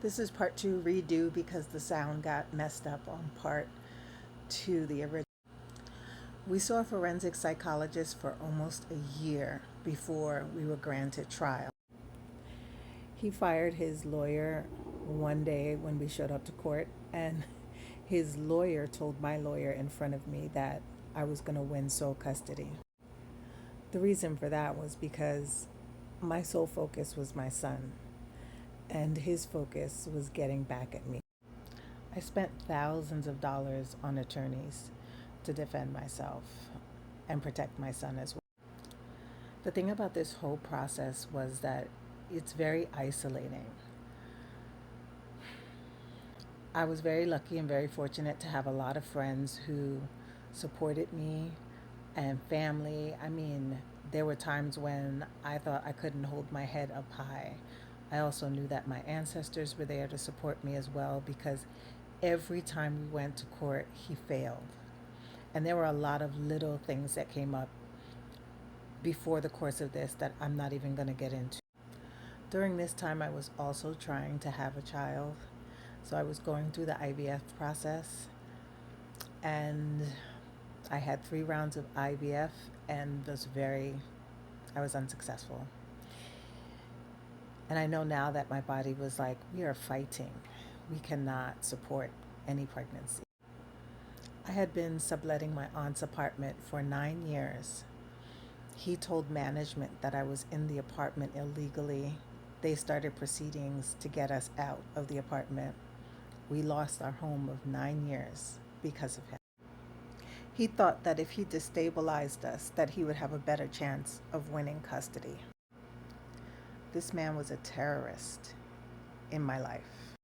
This is part two redo because the sound got messed up on part two, the original. We saw a forensic psychologist for almost a year before we were granted trial. He fired his lawyer one day when we showed up to court, and his lawyer told my lawyer in front of me that I was going to win sole custody. The reason for that was because my sole focus was my son, and his focus was getting back at me. I spent thousands of dollars on attorneys to defend myself and protect my son as well. The thing about this whole process was that it's very isolating. I was very lucky and very fortunate to have a lot of friends who supported me and family. I mean, there were times when I thought I couldn't hold my head up high. I also knew that my ancestors were there to support me as well because every time we went to court, he failed. And there were a lot of little things that came up before the course of this that I'm not even going to get into. During this time, I was also trying to have a child. So I was going through the IVF process, and I had 3 rounds of IVF and I was unsuccessful. And I know now that my body was like, we are fighting. We cannot support any pregnancy. I had been subletting my aunt's apartment for 9 years. He told management that I was in the apartment illegally. They started proceedings to get us out of the apartment. We lost our home of 9 years because of him. He thought that if he destabilized us, that he would have a better chance of winning custody. This man was a terrorist in my life.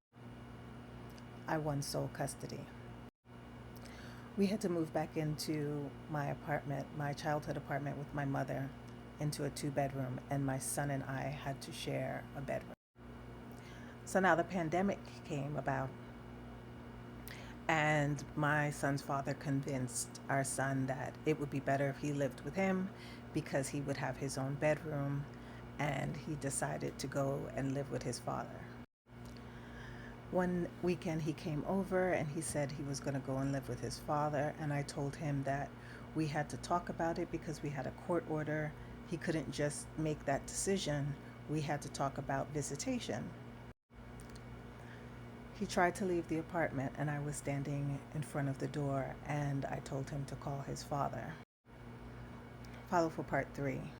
I won sole custody. We had to move back into my apartment, my childhood apartment with my mother, into a 2-bedroom, and my son and I had to share a bedroom. So now the pandemic came about, and my son's father convinced our son that it would be better if he lived with him because he would have his own bedroom, and he decided to go and live with his father. One weekend he came over and he said he was going to go and live with his father, and I told him that we had to talk about it because we had a court order. He couldn't just make that decision. We had to talk about visitation. He tried to leave the apartment, and I was standing in front of the door, and I told him to call his father. Follow for part 3.